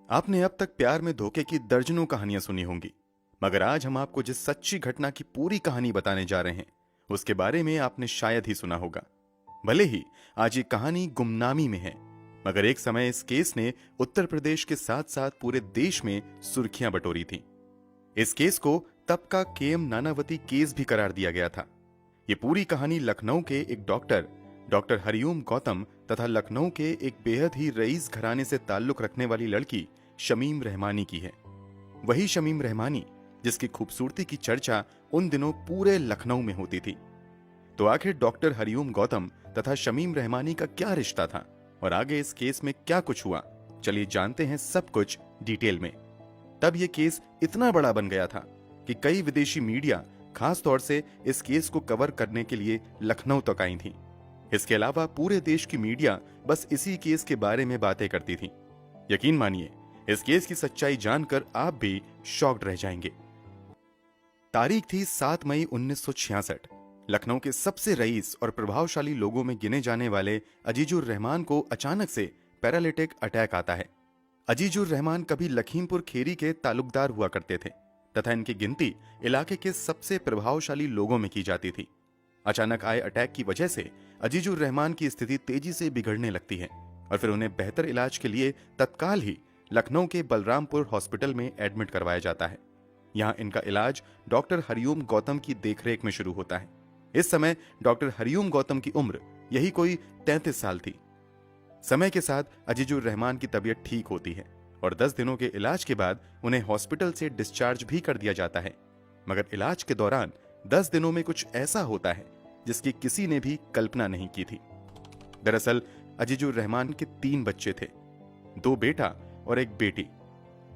आपने अब तक प्यार में धोखे की दर्जनों कहानियां सुनी होंगी, मगर आज हम आपको जिस सच्ची घटना की पूरी कहानी बताने जा रहे हैं उसके बारे में आपने शायद ही सुना होगा। भले ही आज ये कहानी गुमनामी में है, मगर एक समय इस केस ने उत्तर प्रदेश के साथ साथ पूरे देश में सुर्खियां बटोरी थी। इस केस को तब का केएम नानावती केस भी करार दिया गया था। ये पूरी कहानी लखनऊ के एक डॉक्टर हरिओम गौतम तथा लखनऊ के एक बेहद ही रईस घराने से ताल्लुक रखने वाली लड़की शमीम रहमानी की है। वही शमीम रहमानी जिसकी खूबसूरती की चर्चा उन दिनों पूरे लखनऊ में होती थी। तो आखिर डॉक्टर हरिओम गौतम तथा शमीम रहमानी का क्या रिश्ता था और आगे इस केस में क्या कुछ हुआ, चलिए जानते हैं सब कुछ डिटेल में। तब यह केस इतना बड़ा बन गया था कि कई विदेशी मीडिया खास तौर से इस केस को कवर करने के लिए लखनऊ तक आई थी। इसके अलावा पूरे देश की मीडिया बस इसी केस के बारे में बातें करती थी। यकीन मानिए, इस केस की सच्चाई जानकर आप भी शॉक्ड रह जाएंगे। तारीख थी 7 मई 1966। लखनऊ के सबसे रईस और प्रभावशाली लोगों में गिने जाने वाले अजीजुर रहमान को अचानक से पैरालिटिक अटैक आता है। अजीजुर रहमान कभी लखीमपुर खेरी के तालुकदार हुआ करते थे तथा इनकी गिनती इलाके के सबसे प्रभावशाली लोगों में की जाती थी। अचानक आए अटैक की वजह से अजीजुर रहमान की स्थिति तेजी से बिगड़ने लगती है और फिर उन्हें बेहतर इलाज के लिए तत्काल ही लखनऊ के बलरामपुर हॉस्पिटल में एडमिट करवाया जाता है। यहाँ इनका इलाज डॉक्टर हरिओम गौतम की देखरेख में शुरू होता है। इस समय डॉक्टर हरिओम गौतम की उम्र यही कोई 33 साल थी। समय के साथ अजीजुर रहमान की तबीयत ठीक होती है और 10 दिनों के इलाज के बाद उन्हें हॉस्पिटल से डिस्चार्ज भी कर दिया जाता है। मगर इलाज के दौरान 10 दिनों में कुछ ऐसा होता है जिसकी किसी ने भी कल्पना नहीं की थी। दरअसल अजीजुर रहमान के 3 बच्चे थे, 2 बेटा और 1 बेटी।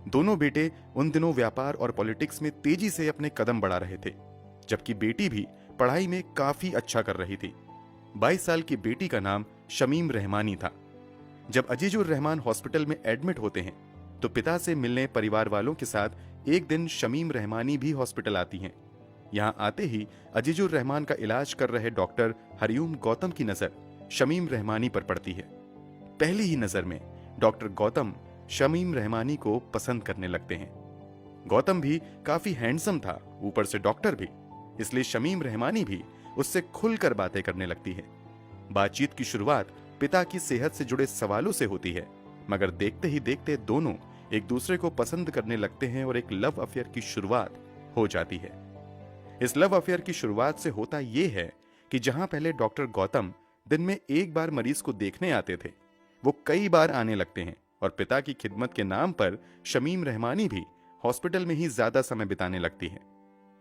दोनों बेटे उन दिनों व्यापार और पॉलिटिक्स में तेजी से अपने कदम बढ़ा रहे थे, जबकि बेटी भी पढ़ाई में काफी अच्छा कर रही थी। 22 साल की बेटी का नाम शमीम रहमानी था। जब अजीजुर रहमान हॉस्पिटल में एडमिट होते हैं तो पिता से मिलने परिवार वालों के साथ एक दिन शमीम रहमानी भी हॉस्पिटल आती हैं। यहां आते ही अजीजुर रहमान का इलाज कर रहे डॉक्टर हरिओम गौतम की नजर शमीम रहमानी पर पड़ती है। पहली ही नजर में डॉक्टर गौतम शमीम रहमानी को पसंद करने लगते हैं। गौतम भी काफी हैंडसम था, ऊपर से डॉक्टर भी, इसलिए शमीम रहमानी भी उससे खुलकर बातें करने लगती है। बातचीत की शुरुआत पिता की सेहत से जुड़े सवालों से होती है, मगर देखते ही देखते दोनों एक दूसरे को पसंद करने लगते हैं और एक लव अफेयर की शुरुआत हो जाती है। इस लव अफेयर की शुरुआत से होता यह है कि जहां पहले डॉक्टर गौतम दिन में एक बार मरीज को देखने आते थे, वो कई बार आने लगते हैं और पिता की खिदमत के नाम पर शमीम रहमानी भी हॉस्पिटल में ही ज्यादा समय बिताने लगती है।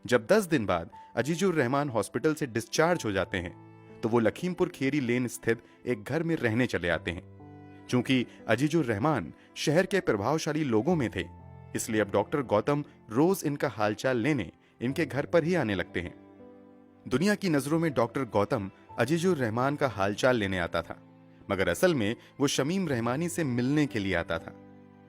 जब 10 दिन बाद अजीजुर रहमान हॉस्पिटल से डिस्चार्ज हो जाते हैं तो वो लखीमपुर खेरी लेन स्थित एक घर में रहने चले आते हैं। चूंकि अजीजुर रहमान शहर के प्रभावशाली लोगों में थे, इसलिए अब डॉक्टर गौतम रोज इनका हालचाल लेने इनके घर पर ही आने लगते हैं। दुनिया की नजरों में डॉक्टर गौतम अजीजुर रहमान का हालचाल लेने आता था, मगर असल में वो शमीम रहमानी से मिलने के लिए आता था।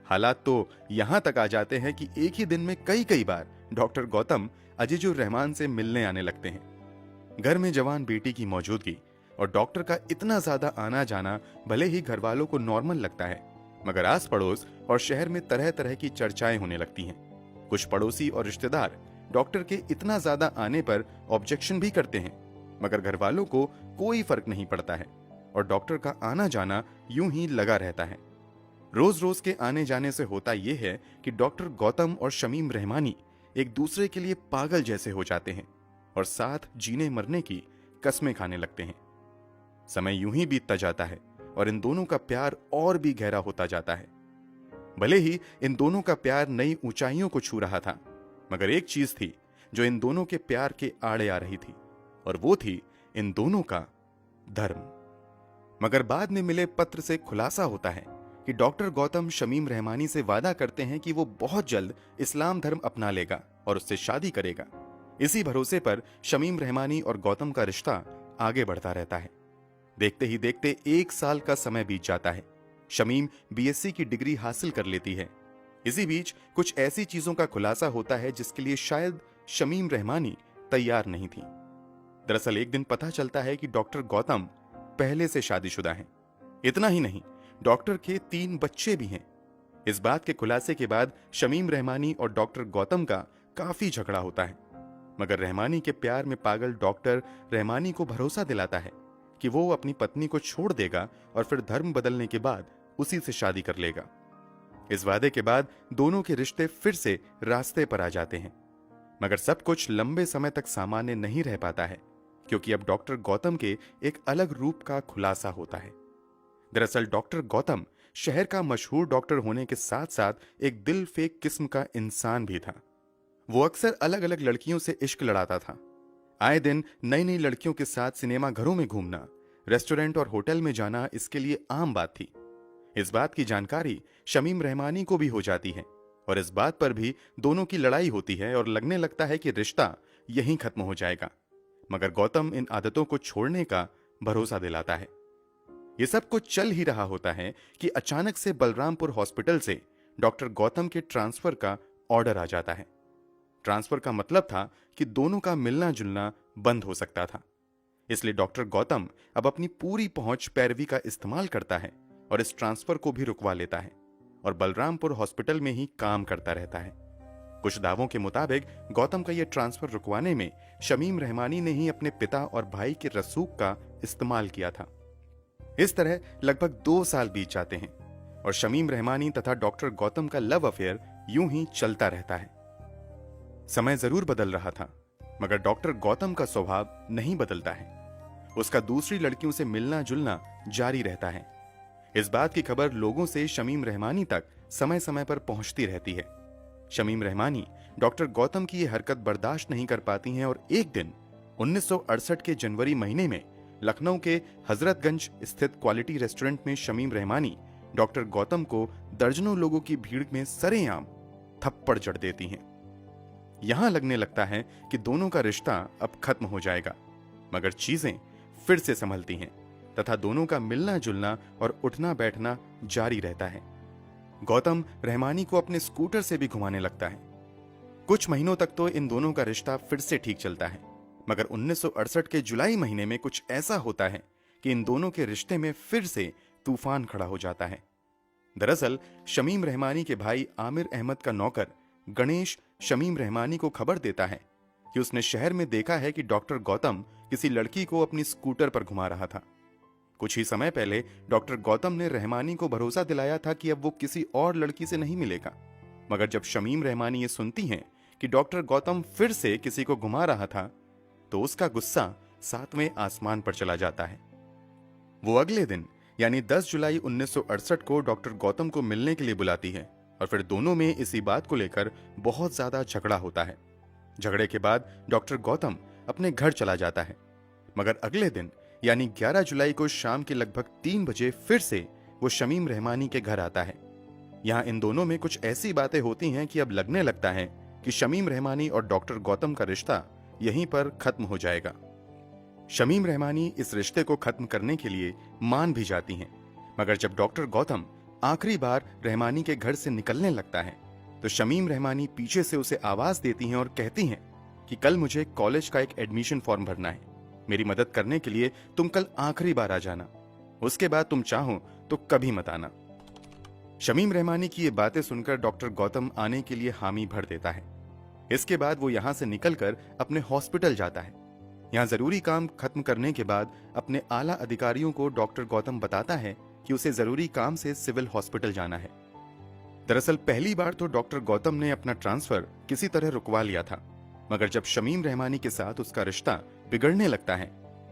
हालात तो यहां तक आ जाते हैं कि एक ही दिन में कई बार डॉक्टर गौतम अजीजुर रहमान से मिलने आने लगते हैं। घर में जवान बेटी की मौजूदगी और डॉक्टर का इतना ज्यादा आना जाना भले ही घर वालों को नॉर्मल लगता है, मगर आस पड़ोस और शहर में तरह तरह की चर्चाएं होने लगती हैं। कुछ पड़ोसी और रिश्तेदार डॉक्टर के इतना ज्यादा आने पर ऑब्जेक्शन भी करते हैं, मगर घर वालों को कोई फर्क नहीं पड़ता है और डॉक्टर का आना जाना यूं ही लगा रहता है। रोज रोज के आने जाने से होता यह है कि डॉक्टर गौतम और शमीम रहमानी एक दूसरे के लिए पागल जैसे हो जाते हैं और साथ जीने मरने की कस्में खाने लगते हैं। समय यूं ही बीतता जाता है और इन दोनों का प्यार और भी गहरा होता जाता है। भले ही इन दोनों का प्यार नई ऊंचाइयों को छू रहा था, मगर एक चीज थी जो इन दोनों के प्यार के आड़े आ रही थी, और वो थी इन दोनों का धर्म। मगर बाद में मिले पत्र से खुलासा होता है कि डॉक्टर गौतम शमीम रहमानी से वादा करते हैं कि वो बहुत जल्द इस्लाम धर्म अपना लेगा और उससे शादी करेगा। इसी भरोसे पर शमीम रहमानी और गौतम का रिश्ता आगे बढ़ता रहता है। देखते ही देखते 1 साल का समय बीत जाता है। शमीम बीएससी की डिग्री हासिल कर लेती है। इसी बीच कुछ ऐसी चीजों का खुलासा होता है जिसके लिए शायद शमीम रहमानी तैयार नहीं थी। दरअसल एक दिन पता चलता है कि डॉक्टर गौतम पहले से शादीशुदा हैं। इतना ही नहीं, डॉक्टर के 3 बच्चे भी हैं। इस बात के खुलासे के बाद शमीम रहमानी और डॉक्टर गौतम का काफी झगड़ा होता है, मगर रहमानी के प्यार में पागल डॉक्टर रहमानी को भरोसा दिलाता है कि वो अपनी पत्नी को छोड़ देगा और फिर धर्म बदलने के बाद उसी से शादी कर लेगा। इस वादे के बाद दोनों के रिश्ते फिर से रास्ते पर आ जाते हैं, मगर सब कुछ लंबे समय तक सामान्य नहीं रह पाता है, क्योंकि अब डॉक्टर गौतम के एक अलग रूप का खुलासा होता है। दरअसल डॉक्टर गौतम शहर का मशहूर डॉक्टर होने के साथ साथ एक दिल फेक किस्म का इंसान भी था। वो अक्सर अलग अलग लड़कियों से इश्क लड़ाता था। आए दिन नई नई लड़कियों के साथ सिनेमा घरों में घूमना, रेस्टोरेंट और होटल में जाना इसके लिए आम बात थी। इस बात की जानकारी शमीम रहमानी को भी हो जाती है और इस बात पर भी दोनों की लड़ाई होती है और लगने लगता है कि रिश्ता यहीं खत्म हो जाएगा, मगर गौतम इन आदतों को छोड़ने का भरोसा दिलाता है। ये सब कुछ चल ही रहा होता है कि अचानक से बलरामपुर हॉस्पिटल से डॉक्टर गौतम के ट्रांसफर का ऑर्डर आ जाता है। ट्रांसफर का मतलब था कि दोनों का मिलना जुलना बंद हो सकता था। इसलिए डॉक्टर गौतम अब अपनी पूरी पहुंच पैरवी का इस्तेमाल करता है और इस ट्रांसफर को भी रुकवा लेता है और बलरामपुर हॉस्पिटल में ही काम करता रहता है। कुछ दावों के मुताबिक गौतम का यह ट्रांसफर रुकवाने में शमीम रहमानी ने ही अपने पिता और भाई के रसूख का इस्तेमाल किया था। इस तरह लगभग 2 साल बीत जाते हैं और शमीम रहमानी तथा डॉक्टर गौतम का लव अफेयर यूं ही चलता रहता है। समय जरूर बदल रहा था, मगर डॉक्टर गौतम का स्वभाव नहीं बदलता है। उसका दूसरी लड़कियों से मिलना जुलना जारी रहता है। इस बात की खबर लोगों से शमीम रहमानी तक समय समय पर पहुंचती रहती है। शमीम रहमानी डॉक्टर गौतम की यह हरकत बर्दाश्त नहीं कर पाती हैं और एक दिन 1968 के जनवरी महीने में लखनऊ के हजरतगंज स्थित क्वालिटी रेस्टोरेंट में शमीम रहमानी डॉक्टर गौतम को दर्जनों लोगों की भीड़ में सरेआम थप्पड़ जड़ देती हैं। यहां लगने लगता है कि दोनों का रिश्ता अब खत्म हो जाएगा, मगर चीजें फिर से संभलती हैं तथा दोनों का मिलना जुलना और उठना बैठना जारी रहता है। गौतम रहमानी को अपने स्कूटर से भी घुमाने लगता है। कुछ महीनों तक तो इन दोनों का रिश्ता फिर से ठीक चलता है, मगर 1968 के जुलाई महीने में कुछ ऐसा होता है कि इन दोनों के रिश्ते में फिर से तूफान खड़ा हो जाता है। दरअसल शमीम रहमानी के भाई आमिर अहमद का नौकर गणेश शमीम रहमानी को खबर देता है कि उसने शहर में देखा है कि डॉक्टर गौतम किसी लड़की को अपनी स्कूटर पर घुमा रहा था। कुछ ही समय पहले डॉक्टर गौतम ने रहमानी को भरोसा दिलाया था कि अब वो किसी और लड़की से नहीं मिलेगा, मगर जब शमीम रहमानी ये सुनती हैं कि डॉक्टर गौतम फिर से किसी को घुमा रहा था, तो उसका गुस्सा 7वें आसमान पर चला जाता है। वो अगले दिन यानी 10 जुलाई 1968 को डॉक्टर गौतम को मिलने के लिए बुलाती है और फिर दोनों में इसी बात को लेकर बहुत ज्यादा झगड़ा होता है। झगड़े के बाद डॉक्टर गौतम अपने घर चला जाता है, मगर अगले दिन यानी 11 जुलाई को शाम के लगभग 3 बजे फिर से वो शमीम रहमानी के घर आता है। यहाँ इन दोनों में कुछ ऐसी बातें होती हैं कि अब लगने लगता है कि शमीम रहमानी और डॉक्टर गौतम का रिश्ता यहीं पर खत्म हो जाएगा। शमीम रहमानी इस रिश्ते को खत्म करने के लिए मान भी जाती हैं, मगर जब डॉक्टर गौतम आखिरी बार रहमानी के घर से निकलने लगता है तो शमीम रहमानी पीछे से उसे आवाज देती हैं और कहती हैं कि कल मुझे कॉलेज का एक एडमिशन फॉर्म भरना है, मेरी मदद करने के लिए तुम कल आखिरी बार आ जाना, उसके बाद तुम चाहो तो कभी मत आना। शमीम रहमानी की ये बातें सुनकर डॉक्टर गौतम आने के लिए हामी भर देता है। इसके बाद वो यहां से निकलकर अपने हॉस्पिटल जाता है। यहां जरूरी काम खत्म करने के बाद अपने आला अधिकारियों को डॉक्टर गौतम बताता है कि उसे जरूरी काम से सिविल हॉस्पिटल जाना है। दरअसल पहली बार तो डॉक्टर गौतम ने अपना ट्रांसफर किसी तरह रुकवा लिया था, मगर जब शमीम रहमानी के साथ उसका रिश्ता बिगड़ने लगता है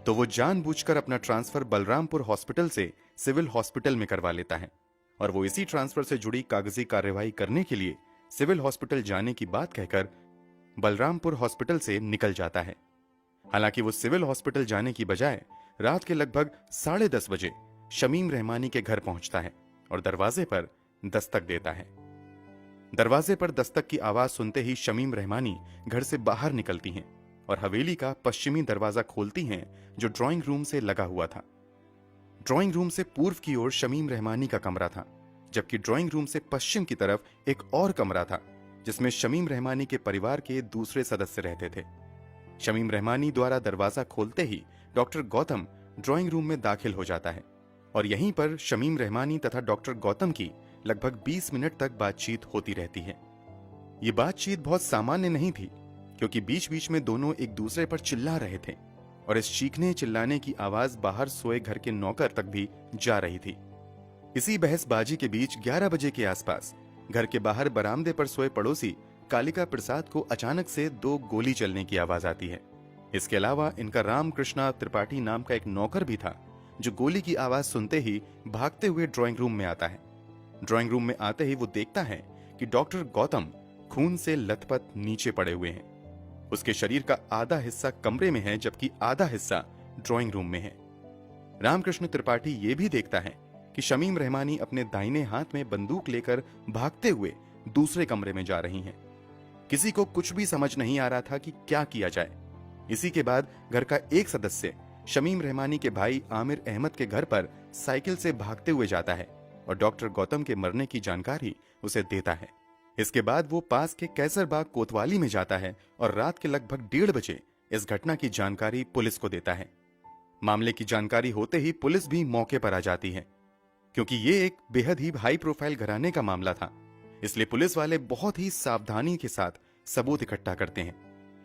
तो वो जानबूझकर अपना ट्रांसफर बलरामपुर हॉस्पिटल से सिविल हॉस्पिटल में करवा लेता है और वो इसी ट्रांसफर से जुड़ी कागजी कार्यवाही करने के लिए सिविल हॉस्पिटल जाने की बात कहकर बलरामपुर हॉस्पिटल से निकल जाता है। हालांकि वो सिविल हॉस्पिटल जाने की बजाय रात के लगभग 10:30 बजे शमीम रहमानी के घर पहुंचता है और दरवाजे पर दस्तक देता है। दरवाजे पर दस्तक की आवाज सुनते ही शमीम रहमानी घर से बाहर निकलती हैं और हवेली का पश्चिमी दरवाजा खोलती हैं जो ड्राइंग रूम से लगा हुआ था। ड्राइंग रूम से पूर्व की ओर शमीम रहमानी का कमरा था, जबकि ड्राइंग रूम से पश्चिम की तरफ एक और कमरा था जिसमें शमीम रहमानी के परिवार के दूसरे सदस्य रहते थे। शमीम रहमानी द्वारा दरवाजा खोलते ही डॉक्टर गौतम ड्राइंग रूम में दाखिल हो जाता है और यहीं पर शमीम रहमानी तथा डॉक्टर गौतम की लगभग 20 मिनट तक बातचीत होती रहती है। ये बातचीत बहुत सामान्य नहीं थी, क्योंकि बीच बीच में दोनों एक दूसरे पर चिल्ला रहे थे और इस चीखने चिल्लाने की आवाज बाहर सोए घर के नौकर तक भी जा रही थी। इसी बहसबाजी के बीच 11 बजे के आसपास घर के बाहर बरामदे पर सोए पड़ोसी कालिका प्रसाद को अचानक से 2 गोली चलने की आवाज आती है। इसके अलावा इनका रामकृष्णा त्रिपाठी नाम का एक नौकर भी था, जो गोली की आवाज सुनते ही भागते हुए ड्राइंग रूम में आता है। ड्राइंग रूम में आते ही वो देखता है कि डॉक्टर गौतम खून से लथपथ नीचे पड़े हुए हैं। उसके शरीर का आधा हिस्सा कमरे में है, जबकि आधा हिस्सा ड्राइंग रूम में है। रामकृष्ण त्रिपाठी ये भी देखता है कि शमीम रहमानी अपने दाहिने हाथ में बंदूक लेकर भागते हुए दूसरे कमरे में जा रही हैं। किसी को कुछ भी समझ नहीं आ रहा था कि क्या किया जाए। इसी के बाद घर का एक सदस्य शमीम रहमानी के भाई आमिर अहमद के घर पर साइकिल से भागते हुए जाता है और डॉक्टर गौतम के मरने की जानकारी उसे देता है। इसके बाद वो पास के कैसरबाग कोतवाली में जाता है और रात के लगभग 1:30 बजे इस घटना की जानकारी पुलिस को देता है। मामले की जानकारी होते ही पुलिस भी मौके पर आ जाती है। क्योंकि ये एक बेहद ही हाई प्रोफाइल घराने का मामला था, इसलिए पुलिस वाले बहुत ही सावधानी के साथ सबूत इकट्ठा करते हैं।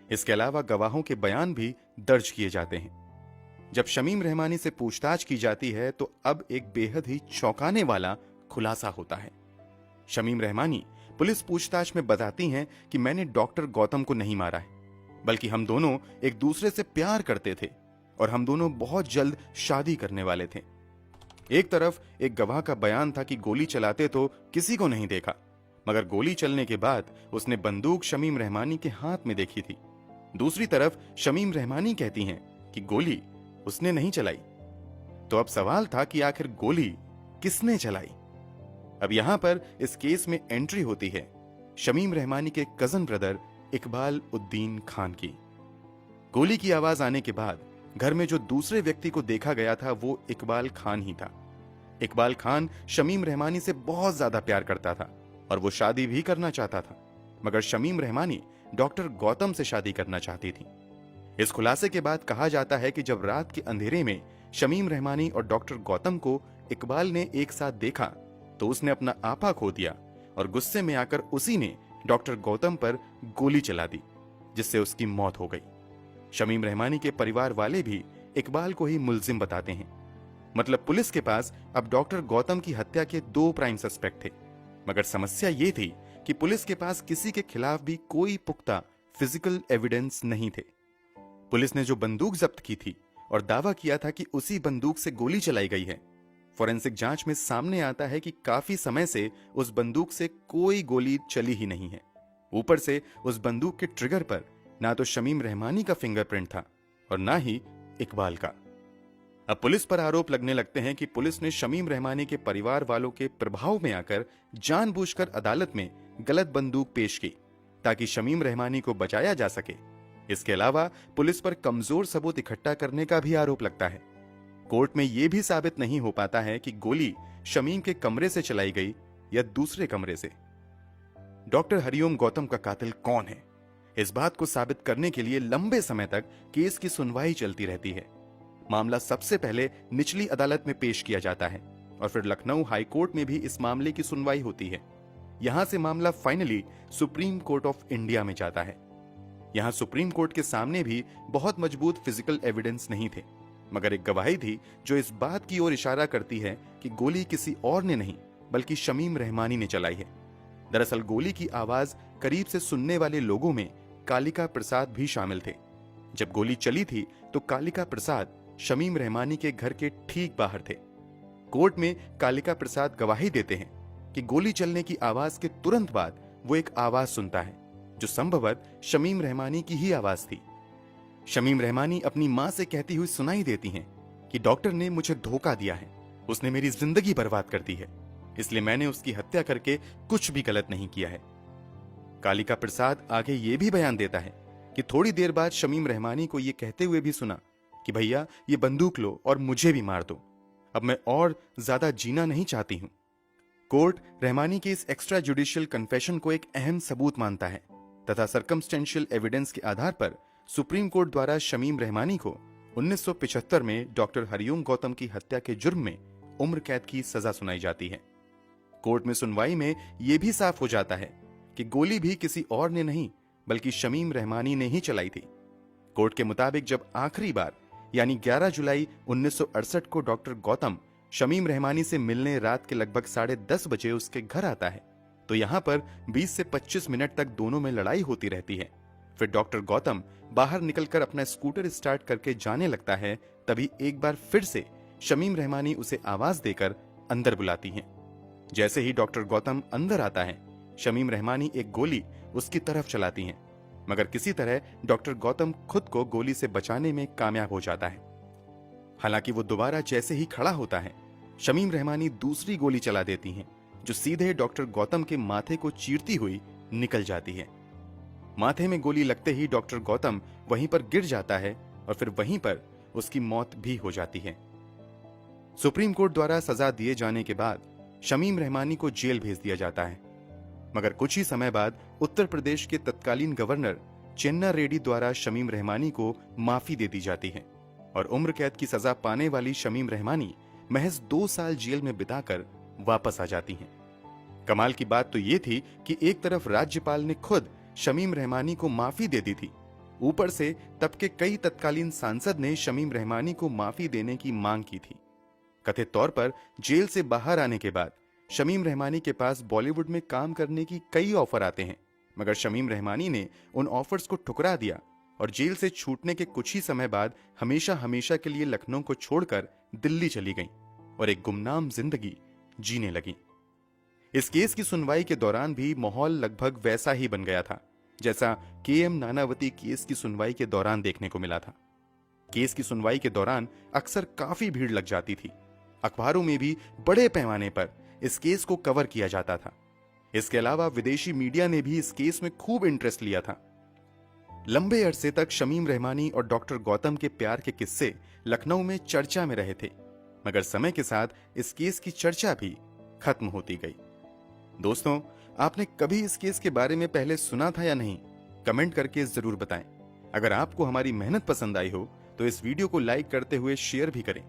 इसके अलावा गवाहों के बयान भी दर्ज किए जाते हैं। जब शमीम रहमानी से पूछताछ की जाती है तो अब एक बेहद ही चौंकाने वाला खुलासा होता है। शमीम रहमानी पुलिस पूछताछ में बताती हैं कि मैंने डॉक्टर गौतम को नहीं मारा है, बल्कि हम दोनों एक दूसरे से प्यार करते थे और हम दोनों बहुत जल्द शादी करने वाले थे। एक तरफ एक गवाह का बयान था कि गोली चलाते तो किसी को नहीं देखा, मगर गोली चलने के बाद उसने बंदूक शमीम रहमानी के हाथ में देखी थी। दूसरी तरफ शमीम रहमानी कहती हैं कि गोली उसने नहीं चलाई। तो अब सवाल था कि आखिर गोली किसने चलाई। अब यहां पर इस केस में एंट्री होती है शमीम रहमानी के कजन ब्रदर इकबाल उद्दीन खान की। गोली की आवाज आने के बाद घर में जो दूसरे व्यक्ति को देखा गया था वो इकबाल खान ही था। इकबाल खान शमीम रहमानी से बहुत ज्यादा प्यार करता था और वो शादी भी करना चाहता था, मगर शमीम रहमानी डॉक्टर गौतम से शादी करना चाहती थी। इस खुलासे के बाद कहा जाता है कि जब रात के अंधेरे में शमीम रहमानी और डॉक्टर गौतम को इकबाल ने एक साथ देखा तो उसने अपना आपा खो दिया और गुस्से में आकर उसी ने डॉक्टर गौतम पर गोली चला दी, जिससे उसकी मौत हो गई। शमीम रहमानी के परिवार वाले भी इकबाल को ही मुल्जिम बताते हैं। मतलब पुलिस के पास अब डॉक्टर गौतम की हत्या के 2 प्राइम सस्पेक्ट थे, मगर समस्या ये थी कि पुलिस के पास किसी के खिलाफ भी कोई पुख्ता फिजिकल एविडेंस नहीं थे। पुलिस ने जो बंदूक जब्त की थी और दावा किया था कि उसी बंदूक से गोली चलाई गई है, फोरेंसिक जांच में सामने आता है कि काफी समय से उस बंदूक से कोई गोली चली ही नहीं है। ऊपर से उस बंदूक के ट्रिगर पर ना तो शमीम रहमानी का फिंगरप्रिंट था और ना ही इकबाल का। अब पुलिस पर आरोप लगने लगते हैं कि पुलिस ने शमीम रहमानी के परिवार वालों के प्रभाव में आकर जानबूझकर अदालत में गलत बंदूक पेश की ताकि शमीम रहमानी को बचाया जा सके। इसके अलावा पुलिस पर कमजोर सबूत इकट्ठा करने का भी आरोप लगता है। कोर्ट में यह भी साबित नहीं हो पाता है कि गोली शमीम के कमरे से चलाई गई या दूसरे कमरे से। डॉक्टर हरिओम गौतम का कातिल कौन है, इस बात को साबित करने के लिए लंबे समय तक केस की सुनवाई चलती रहती है। मामला सबसे पहले निचली अदालत में पेश किया जाता है और फिर लखनऊ हाई कोर्ट में भी इस मामले की सुनवाई होती है। यहां से मामला finally supreme court of India में जाता है। यहां सुप्रीम कोर्ट के सामने भी बहुत मजबूत फिजिकल एविडेंस नहीं थे, मगर एक गवाही थी जो इस बात की ओर इशारा करती है कि गोली किसी और ने नहीं बल्कि शमीम रहमानी ने चलाई है। दरअसल गोली की आवाज करीब से सुनने वाले लोगों में कालिका प्रसाद भी शामिल थे। जब गोली चली थी तो कालिका प्रसाद शमीम रहमानी के घर के ठीक बाहर थे। कोर्ट में कालिका प्रसाद गवाही देते हैं कि गोली चलने की आवाज के तुरंत बाद वो एक आवाज सुनता है जो संभवतः शमीम रहमानी की ही आवाज थी। शमीम रहमानी अपनी मां से कहती हुई सुनाई देती हैं कि डॉक्टर ने मुझे धोखा दिया है, उसने मेरी जिंदगी बर्बाद कर दी है, इसलिए मैंने उसकी हत्या करके कुछ भी गलत नहीं किया है। कालिका प्रसाद आगे ये भी बयान देता है कि थोड़ी देर बाद शमीम रहमानी को यह कहते हुए भी सुना कि भैया ये बंदूक लो और मुझे भी मार दो, अब मैं और ज्यादा जीना नहीं चाहती हूं। कोर्ट रहमानी के इस एक्स्ट्रा जुडिशियल कन्फेशन को एक अहम सबूत मानता है तथा सर्कमस्टेंशियल एविडेंस के आधार पर सुप्रीम कोर्ट द्वारा शमीम रहमानी को 1975 में डॉक्टर हरिओम गौतम की हत्या के जुर्म में उम्र कैद की सजा सुनाई जाती है। कोर्ट में सुनवाई में यह भी साफ हो जाता है कि गोली भी किसी और ने नहीं बल्कि शमीम रहमानी ने ही चलाई थी। कोर्ट के मुताबिक जब आखिरी बार यानी 11 जुलाई 1968 को डॉक्टर गौतम शमीम रहमानी से मिलने रात के लगभग 10:30 बजे उसके घर आता है तो यहां पर 20 से 25 मिनट तक दोनों में लड़ाई होती रहती है। फिर डॉक्टर गौतम बाहर निकलकर अपना स्कूटर स्टार्ट करके जाने लगता है। तभी एक बार फिर से शमीम रहमानी उसे आवाज देकर अंदर बुलाती हैं। जैसे ही डॉक्टर गौतम अंदर आता है, शमीम रहमानी एक गोली उसकी तरफ चलाती हैं, मगर किसी तरह डॉक्टर गौतम खुद को गोली से बचाने में कामयाब हो जाता है। हालांकि वो दोबारा जैसे ही खड़ा होता है, शमीम रहमानी दूसरी गोली चला देती हैं, जो सीधे डॉक्टर गौतम के माथे को चीरती हुई निकल जाती है। माथे में गोली लगते ही डॉक्टर गौतम वहीं पर गिर जाता है और फिर वहीं पर उसकी मौत भी हो जाती है। सुप्रीम कोर्ट द्वारा सजा दिए जाने के बाद शमीम रहमानी को जेल भेज दिया जाता है, मगर कुछ ही समय बाद उत्तर प्रदेश के तत्कालीन गवर्नर चेन्ना रेड्डी द्वारा शमीम रहमानी को माफी दे दी जाती है और उम्र कैद की सजा पाने वाली शमीम रहमानी महज 2 साल जेल में बिताकर वापस आ जाती हैं। कमाल की बात तो ये थी कि एक तरफ राज्यपाल ने खुद शमीम रहमानी को माफी दे दी थी, ऊपर से तब के कई तत्कालीन सांसद ने शमीम रहमानी को माफी देने की मांग की थी। कथित तौर पर जेल से बाहर आने के बाद शमीम रहमानी के पास बॉलीवुड में काम करने की कई ऑफर आते हैं, मगर शमीम रहमानी ने उन ऑफर्स को ठुकरा दिया और जेल से छूटने के कुछ ही समय बाद हमेशा हमेशा के लिए लखनऊ को छोड़कर दिल्ली चली गईं और एक गुमनाम जिंदगी जीने लगी। इस केस की सुनवाई के दौरान भी माहौल लगभग वैसा ही बन गया था जैसा KM नानावती केस की सुनवाई के दौरान देखने को मिला था। केस की सुनवाई के दौरान अक्सर काफी भीड़ लग जाती थी। अखबारों में भी बड़े पैमाने पर इस केस को कवर किया जाता था। इसके अलावा विदेशी मीडिया ने भी इस केस में खूब इंटरेस्ट लिया था। लंबे अरसे तक शमीम रहमानी और डॉक्टर गौतम के प्यार के किस्से लखनऊ में चर्चा में रहे थे, मगर समय के साथ इस केस की चर्चा भी खत्म होती गई। दोस्तों, आपने कभी इस केस के बारे में पहले सुना था या नहीं? कमेंट करके जरूर बताएं। अगर आपको हमारी मेहनत पसंद आई हो तो इस वीडियो को लाइक करते हुए शेयर भी करें